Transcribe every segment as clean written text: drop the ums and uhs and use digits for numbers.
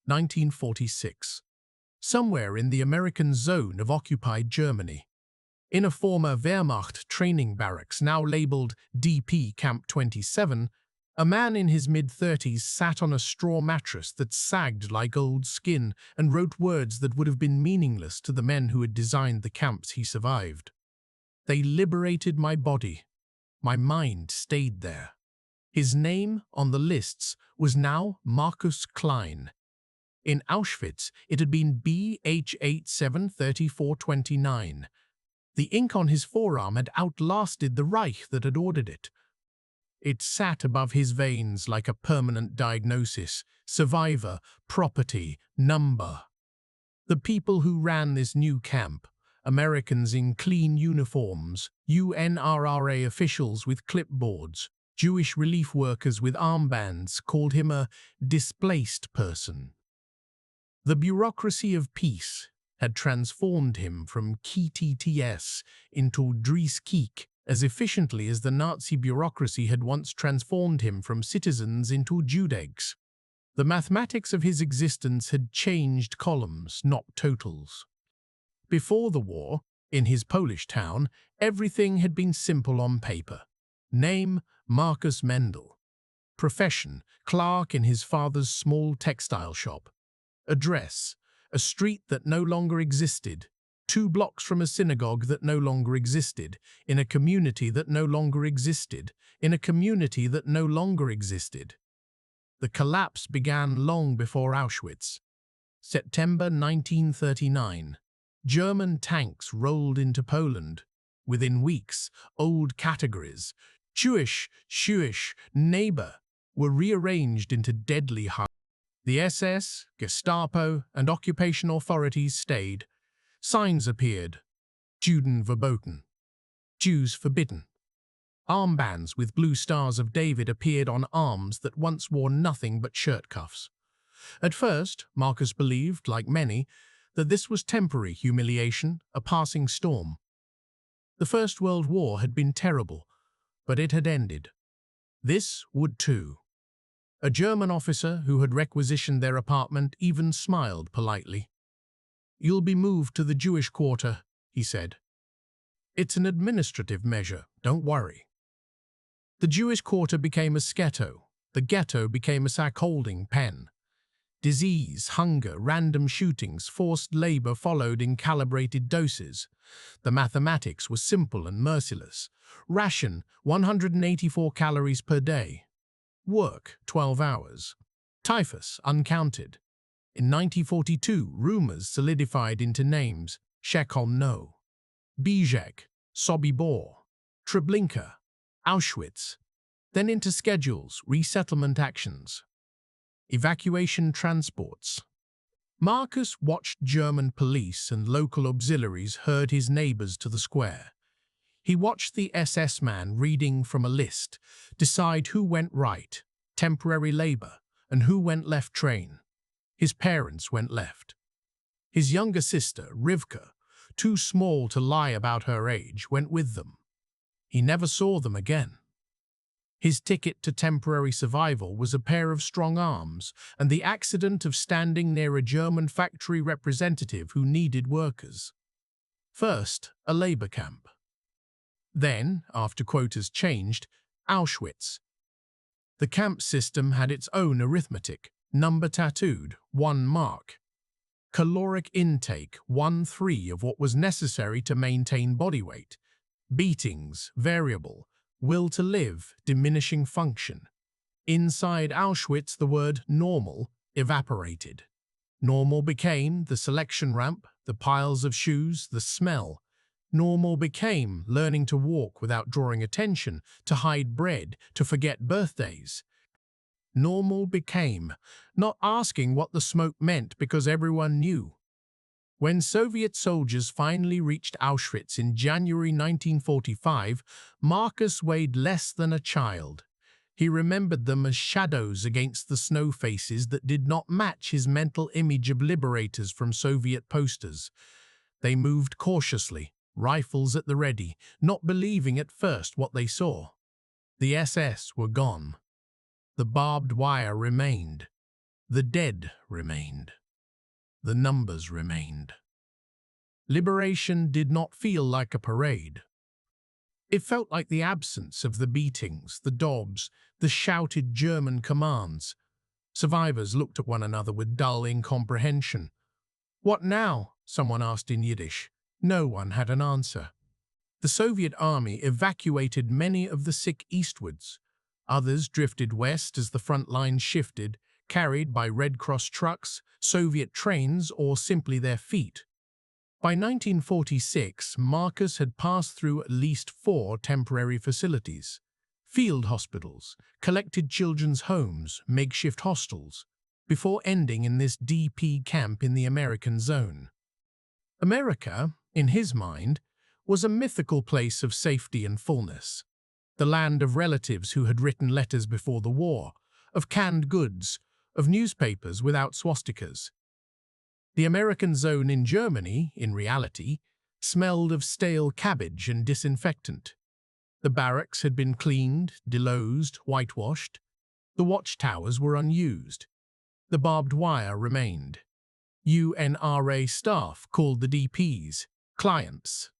1946. Somewhere in the American zone of occupied Germany, in a former Wehrmacht training barracks now labeled DP Camp 27, a man in his mid-30s sat on a straw mattress that sagged like old skin and wrote words that would have been meaningless to the men who had designed the camps he survived. They liberated my body. My mind stayed there. His name on the lists was now Markus Klein. In Auschwitz, it had been BH873429. The ink on his forearm had outlasted the Reich that had ordered it. It sat above his veins like a permanent diagnosis: survivor, property, number. The people who ran this new camp, Americans in clean uniforms, UNRRA officials with clipboards, Jewish relief workers with armbands, called him a displaced person. The bureaucracy of peace had transformed him from KTTS into Dreiskik as efficiently as the Nazi bureaucracy had once transformed him from citizens into Judegs. The mathematics of his existence had changed columns, not totals. Before the war, in his Polish town, everything had been simple on paper. Name, Markus Mendel. Profession, clerk in his father's small textile shop. Address, a street that no longer existed, 2 blocks from a synagogue that no longer existed, in a community that no longer existed, in a community that no longer existed. The collapse began long before Auschwitz. September 1939. German tanks rolled into Poland. Within weeks, old categories, Jewish, neighbor, were rearranged into deadly heights. The SS, Gestapo, and occupation authorities stayed. Signs appeared. Juden verboten. Jews forbidden. Armbands with blue stars of David appeared on arms that once wore nothing but shirt cuffs. At first, Markus believed, like many, that this was temporary humiliation, a passing storm. The First World War had been terrible, but it had ended. This would too. A German officer who had requisitioned their apartment even smiled politely. "You'll be moved to the Jewish quarter," he said. "It's an administrative measure, don't worry." The Jewish quarter became a ghetto. The ghetto became a sack-holding pen. Disease, hunger, random shootings, forced labor followed in calibrated doses. The mathematics was simple and merciless. Ration, 184 calories per day. Work, 12 hours. Typhus, uncounted. In 1942, rumors solidified into names: Chekhov-No, Bijek, Sobibor, Treblinka, Auschwitz, then into schedules, resettlement actions. Evacuation transports. Markus watched German police and local auxiliaries herd his neighbors to the square. He watched the SS man reading from a list, decide who went right, temporary labor, and who went left train. His parents went left. His younger sister, Rivka, too small to lie about her age, went with them. He never saw them again. His ticket to temporary survival was a pair of strong arms and the accident of standing near a German factory representative who needed workers. First, a labor camp. Then, after quotas changed, Auschwitz. The camp system had its own arithmetic, number tattooed, 1 mark. Caloric intake, 1/3 of what was necessary to maintain body weight. Beatings, variable. Will to live, diminishing function. Inside Auschwitz, the word normal evaporated. Normal became the selection ramp, the piles of shoes, the smell. Normal became learning to walk without drawing attention, to hide bread, to forget birthdays. Normal became not asking what the smoke meant because everyone knew. When Soviet soldiers finally reached Auschwitz in January 1945, Markus weighed less than a child. He remembered them as shadows against the snow faces that did not match his mental image of liberators from Soviet posters. They moved cautiously, rifles at the ready, not believing at first what they saw. The SS were gone. The barbed wire remained. The dead remained. The numbers remained. Liberation did not feel like a parade. It felt like the absence of the beatings, the dogs, the shouted German commands. Survivors looked at one another with dull incomprehension. "What now?" someone asked in Yiddish. No one had an answer. The Soviet army evacuated many of the sick eastwards. Others drifted west as the front lines shifted, carried by Red Cross trucks, Soviet trains, or simply their feet. By 1946, Marcus had passed through at least 4 temporary facilities: field hospitals, collected children's homes, makeshift hostels, before ending in this DP camp in the American zone. America, in his mind, was a mythical place of safety and fullness, the land of relatives who had written letters before the war, of canned goods, of newspapers without swastikas. The American zone in Germany, in reality, smelled of stale cabbage and disinfectant. The barracks had been cleaned, delosed, whitewashed. The watchtowers were unused. The barbed wire remained. UNRA staff called the DPs clients.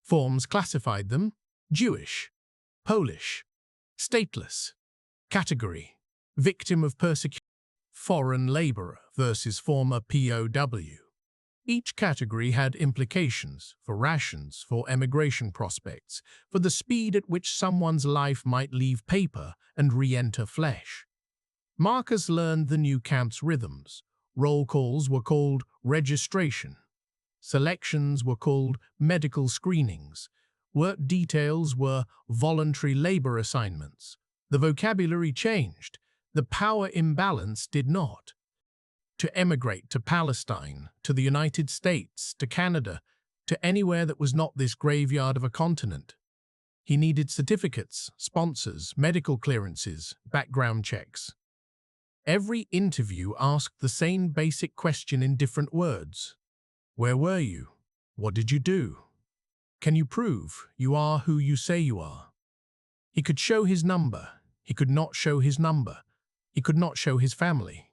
Forms classified them: Jewish, Polish, stateless, category, victim of persecution, foreign laborer versus former POW. Each category had implications for rations, for emigration prospects, for the speed at which someone's life might leave paper and re-enter flesh. Marcus learned the new camp's rhythms. Roll calls were called registration. Selections were called medical screenings. Work details were voluntary labor assignments. The vocabulary changed. The power imbalance did not. To emigrate to Palestine, to the United States, to Canada, to anywhere that was not this graveyard of a continent. He needed certificates, sponsors, medical clearances, background checks. Every interview asked the same basic question in different words. Where were you? What did you do? Can you prove you are who you say you are? He could show his number. He could not show his number. He could not show his family.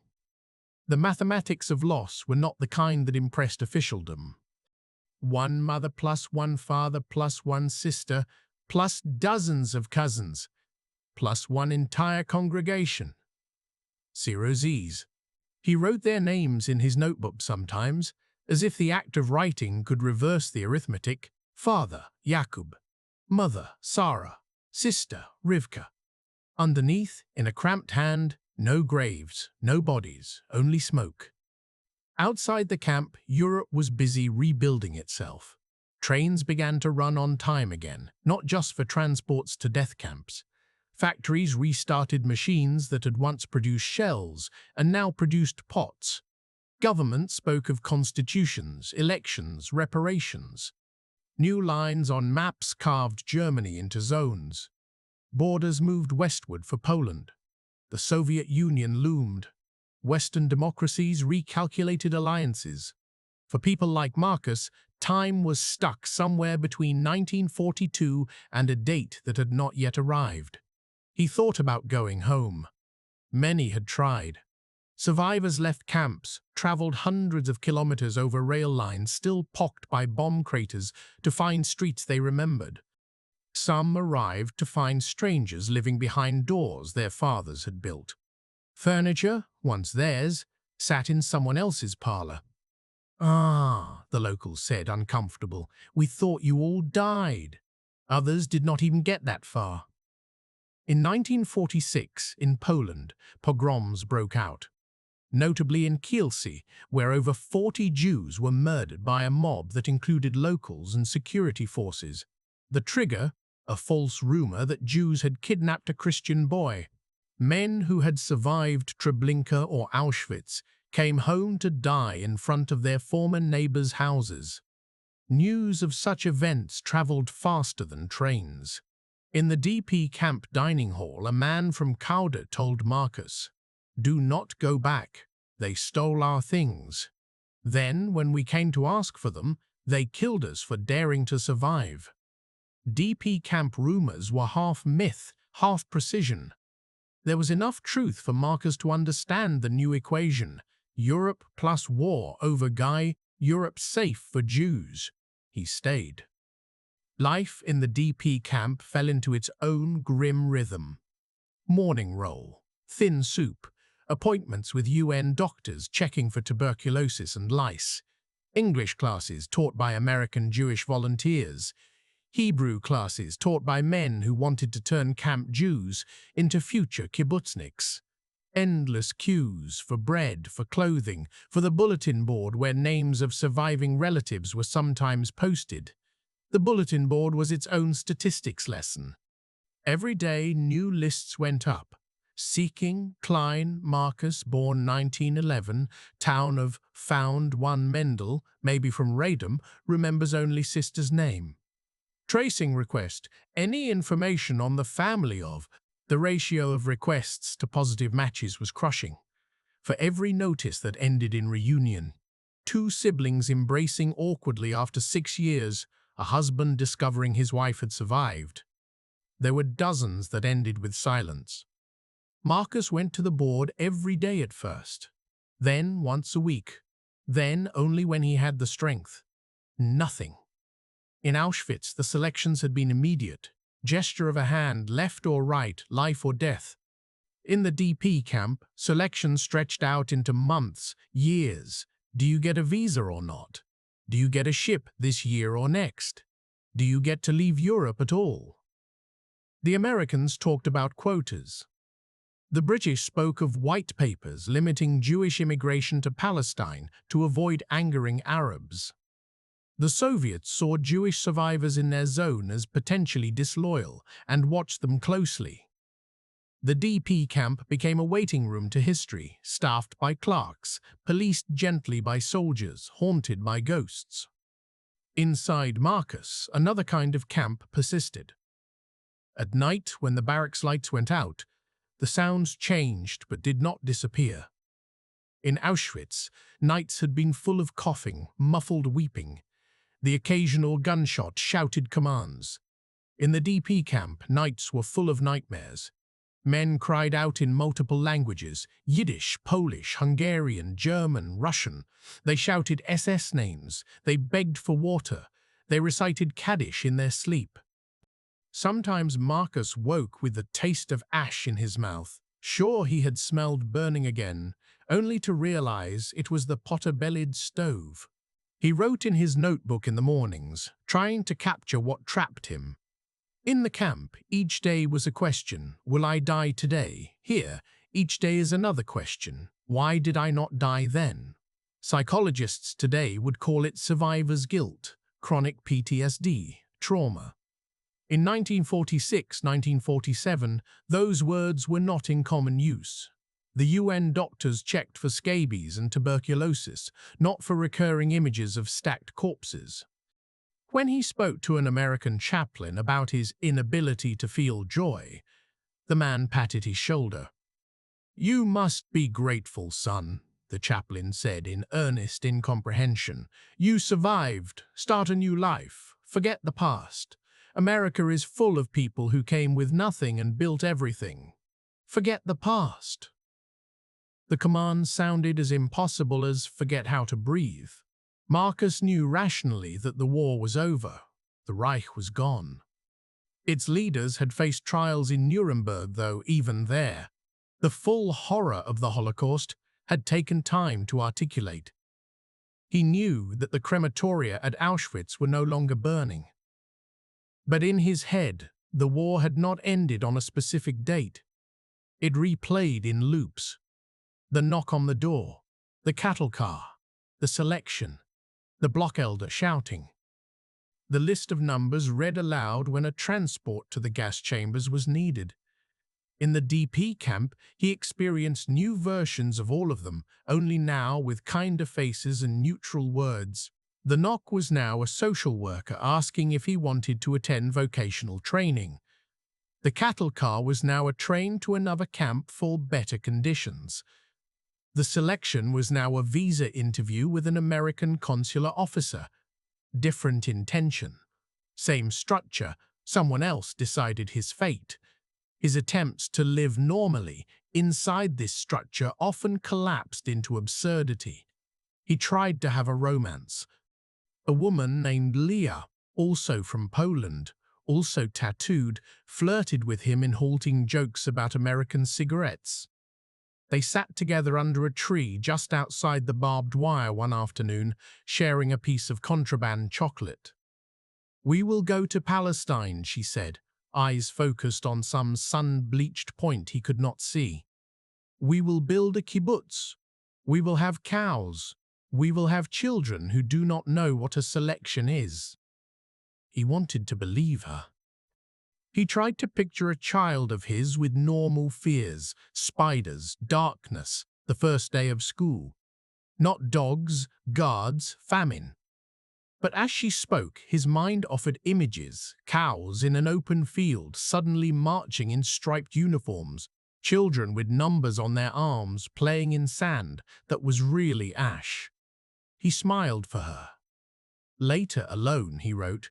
The mathematics of loss were not the kind that impressed officialdom. 1 mother plus 1 father plus 1 sister plus dozens of cousins plus 1 entire congregation. 0 Z's. He wrote their names in his notebook sometimes, as if the act of writing could reverse the arithmetic. Father, Jakub. Mother, Sarah. Sister, Rivka. Underneath, in a cramped hand, no graves, no bodies, only smoke. Outside the camp, Europe was busy rebuilding itself. Trains began to run on time again, not just for transports to death camps. Factories restarted machines that had once produced shells and now produced pots. Government spoke of constitutions, elections, reparations. New lines on maps carved Germany into zones. Borders moved westward for Poland. The Soviet Union loomed. Western democracies recalculated alliances. For people like Marcus, time was stuck somewhere between 1942 and a date that had not yet arrived. He thought about going home. Many had tried. Survivors left camps, traveled hundreds of kilometers over rail lines still pocked by bomb craters to find streets they remembered. Some arrived to find strangers living behind doors their fathers had built. Furniture, once theirs, sat in someone else's parlor. "Ah," the locals said, uncomfortable, "we thought you all died." Others did not even get that far. In 1946, in Poland, pogroms broke out. Notably in Kielce, where over 40 Jews were murdered by a mob that included locals and security forces. The trigger, a false rumor that Jews had kidnapped a Christian boy. Men who had survived Treblinka or Auschwitz came home to die in front of their former neighbors' houses. News of such events traveled faster than trains. In the DP camp dining hall, a man from Kauda told Marcus, "Do not go back. They stole our things. Then, when we came to ask for them, they killed us for daring to survive." DP camp rumors were half myth, half precision. There was enough truth for Marcus to understand the new equation: Europe plus war over Guy, Europe safe for Jews. He stayed. Life in the DP camp fell into its own grim rhythm. Morning roll, thin soup, appointments with UN doctors checking for tuberculosis and lice, English classes taught by American Jewish volunteers, Hebrew classes taught by men who wanted to turn camp Jews into future kibbutzniks. Endless queues for bread, for clothing, for the bulletin board where names of surviving relatives were sometimes posted. The bulletin board was its own statistics lesson. Every day new lists went up. Seeking, Klein, Marcus, born 1911, town of found one Mendel, maybe from Radom, remembers only sister's name. Tracing request, any information on the family of. The ratio of requests to positive matches was crushing. For every notice that ended in reunion, two siblings embracing awkwardly after 6 years, a husband discovering his wife had survived. There were dozens that ended with silence. Marcus went to the board every day at first, then once a week, then only when he had the strength. Nothing. In Auschwitz, the selections had been immediate. Gesture of a hand, left or right, life or death. In the DP camp, selection stretched out into months, years. Do you get a visa or not? Do you get a ship this year or next? Do you get to leave Europe at all? The Americans talked about quotas. The British spoke of white papers limiting Jewish immigration to Palestine to avoid angering Arabs. The Soviets saw Jewish survivors in their zone as potentially disloyal and watched them closely. The DP camp became a waiting room to history, staffed by clerks, policed gently by soldiers, haunted by ghosts. Inside Marcus, another kind of camp persisted. At night, when the barracks lights went out, the sounds changed but did not disappear. In Auschwitz, nights had been full of coughing, muffled weeping. The occasional gunshot shouted commands. In the DP camp, nights were full of nightmares. Men cried out in multiple languages: Yiddish, Polish, Hungarian, German, Russian. They shouted SS names. They begged for water. They recited Kaddish in their sleep. Sometimes Marcus woke with the taste of ash in his mouth. Sure, he had smelled burning again, only to realize it was the pot-bellied stove. He wrote in his notebook in the mornings, trying to capture what trapped him. In the camp, each day was a question: will I die today? Here, each day is another question: why did I not die then? Psychologists today would call it survivor's guilt, chronic PTSD, trauma. In 1946-1947, those words were not in common use. The UN doctors checked for scabies and tuberculosis, not for recurring images of stacked corpses. When he spoke to an American chaplain about his inability to feel joy, the man patted his shoulder. "You must be grateful, son," the chaplain said in earnest incomprehension. "You survived. Start a new life. Forget the past. America is full of people who came with nothing and built everything. Forget the past." The command sounded as impossible as "forget how to breathe." Marcus knew rationally that the war was over. The Reich was gone. Its leaders had faced trials in Nuremberg, though even there, the full horror of the Holocaust had taken time to articulate. He knew that the crematoria at Auschwitz were no longer burning. But in his head, the war had not ended on a specific date. It replayed in loops. The knock on the door, the cattle car, the selection, the block elder shouting. The list of numbers read aloud when a transport to the gas chambers was needed. In the DP camp, he experienced new versions of all of them, only now with kinder faces and neutral words. The knock was now a social worker asking if he wanted to attend vocational training. The cattle car was now a train to another camp for better conditions. The selection was now a visa interview with an American consular officer. Different intention. Same structure, someone else decided his fate. His attempts to live normally inside this structure often collapsed into absurdity. He tried to have a romance. A woman named Leah, also from Poland, also tattooed, flirted with him in halting jokes about American cigarettes. They sat together under a tree just outside the barbed wire one afternoon, sharing a piece of contraband chocolate. "We will go to Palestine," she said, eyes focused on some sun-bleached point he could not see. "We will build a kibbutz. We will have cows. We will have children who do not know what a selection is." He wanted to believe her. He tried to picture a child of his with normal fears, spiders, darkness, the first day of school. Not dogs, guards, famine. But as she spoke, his mind offered images, cows in an open field suddenly marching in striped uniforms, children with numbers on their arms playing in sand that was really ash. He smiled for her. Later, alone, he wrote,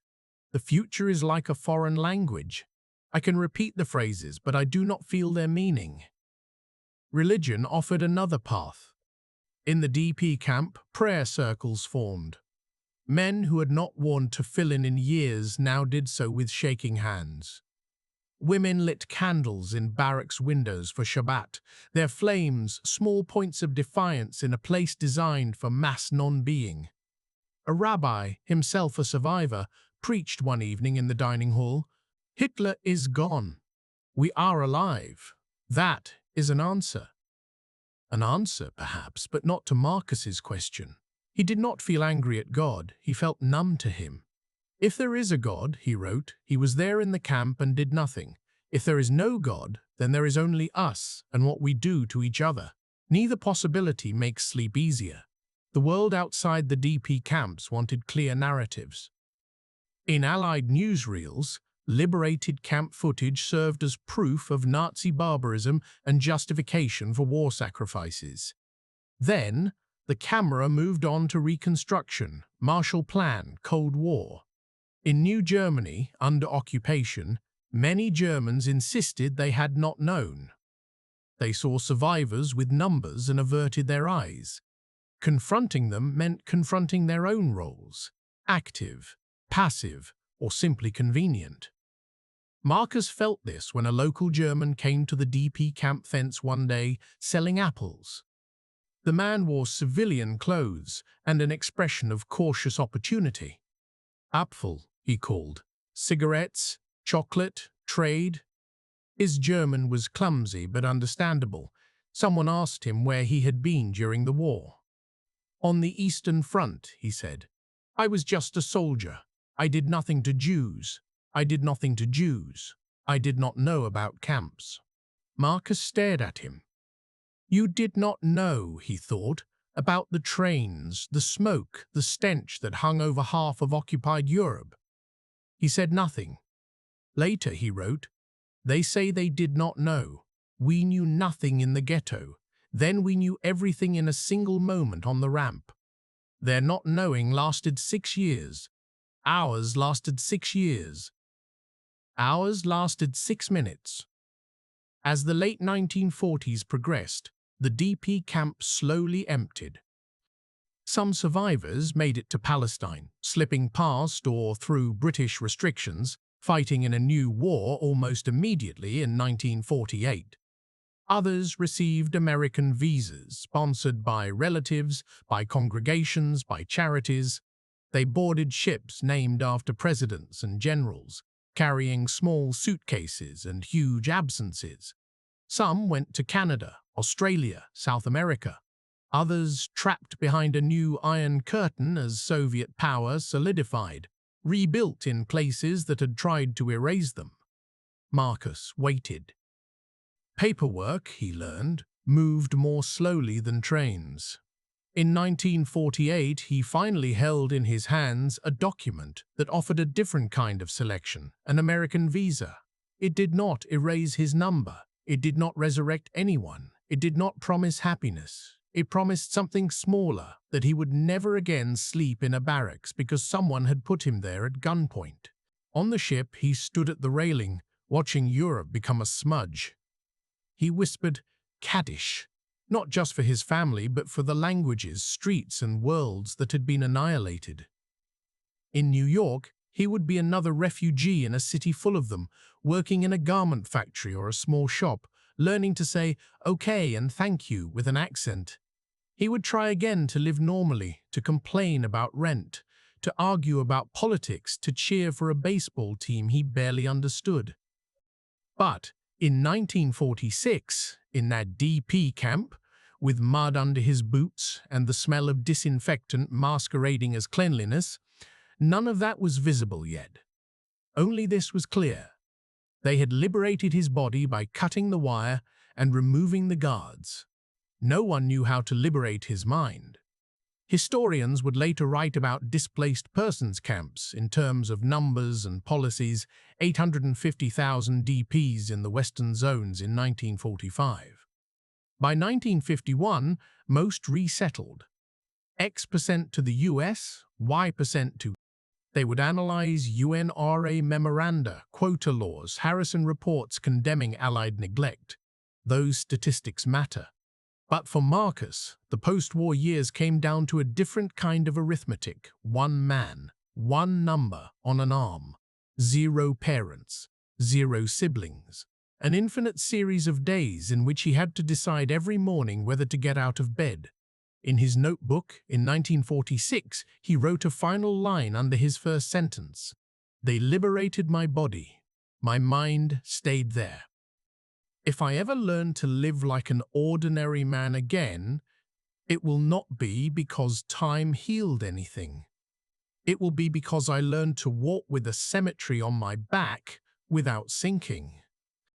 "The future is like a foreign language. I can repeat the phrases, but I do not feel their meaning." Religion offered another path. In the DP camp, prayer circles formed. Men who had not worn tefillin in years now did so with shaking hands. Women lit candles in barracks windows for Shabbat, their flames small points of defiance in a place designed for mass non-being. A rabbi, himself a survivor, preached one evening in the dining hall, "Hitler is gone. We are alive. That is an answer." An answer, perhaps, but not to Marcus's question. He did not feel angry at God, he felt numb to him. "If there is a God," he wrote, "he was there in the camp and did nothing. If there is no God, then there is only us and what we do to each other. Neither possibility makes sleep easier." The world outside the DP camps wanted clear narratives. In Allied newsreels, liberated camp footage served as proof of Nazi barbarism and justification for war sacrifices. Then, the camera moved on to reconstruction, Marshall Plan, Cold War. In New Germany, under occupation, many Germans insisted they had not known. They saw survivors with numbers and averted their eyes. Confronting them meant confronting their own roles, active, passive, or simply convenient. Marcus felt this when a local German came to the DP camp fence one day selling apples. The man wore civilian clothes and an expression of cautious opportunity. "Apfel," he called. "Cigarettes, chocolate, trade." His German was clumsy but understandable. Someone asked him where he had been during the war. "On the Eastern Front," he said. "I was just a soldier. I did nothing to Jews. I did nothing to Jews. I did not know about camps." Marcus stared at him. You did not know, he thought, about the trains, the smoke, the stench that hung over half of occupied Europe. He said nothing. Later he wrote, "They say they did not know. We knew nothing in the ghetto. Then we knew everything in a single moment on the ramp." Their not knowing lasted 6 years. Ours lasted 6 years. Ours lasted 6 minutes. As the late 1940s progressed, the DP camp slowly emptied. Some survivors made it to Palestine, slipping past or through British restrictions, fighting in a new war almost immediately in 1948. Others received American visas, sponsored by relatives, by congregations, by charities. They boarded ships named after presidents and generals, carrying small suitcases and huge absences. Some went to Canada, Australia, South America. Others trapped behind a new Iron Curtain as Soviet power solidified, rebuilt in places that had tried to erase them. Marcus waited. Paperwork, he learned, moved more slowly than trains. In 1948, he finally held in his hands a document that offered a different kind of selection, an American visa. It did not erase his number. It did not resurrect anyone. It did not promise happiness. It promised something smaller, that he would never again sleep in a barracks because someone had put him there at gunpoint. On the ship, he stood at the railing, watching Europe become a smudge. He whispered, Kaddish, not just for his family, but for the languages, streets, and worlds that had been annihilated. In New York, he would be another refugee in a city full of them, working in a garment factory or a small shop, learning to say okay and thank you with an accent. He would try again to live normally, to complain about rent, to argue about politics, to cheer for a baseball team he barely understood. But in 1946, in that DP camp, with mud under his boots and the smell of disinfectant masquerading as cleanliness, none of that was visible yet. Only this was clear. They had liberated his body by cutting the wire and removing the guards. No one knew how to liberate his mind. Historians would later write about displaced persons camps in terms of numbers and policies, 850,000 DPs in the Western zones in 1945. By 1951, most resettled. X% to the US, Y% to. They would analyze UNRA memoranda, quota laws, Harrison reports condemning Allied neglect. Those statistics matter. But for Marcus, the post-war years came down to a different kind of arithmetic. One man, one number on an arm. 0 parents, 0 siblings. An infinite series of days in which he had to decide every morning whether to get out of bed. In his notebook, in 1946, he wrote a final line under his first sentence. They liberated my body. My mind stayed there. If I ever learn to live like an ordinary man again, it will not be because time healed anything. It will be because I learned to walk with a cemetery on my back without sinking.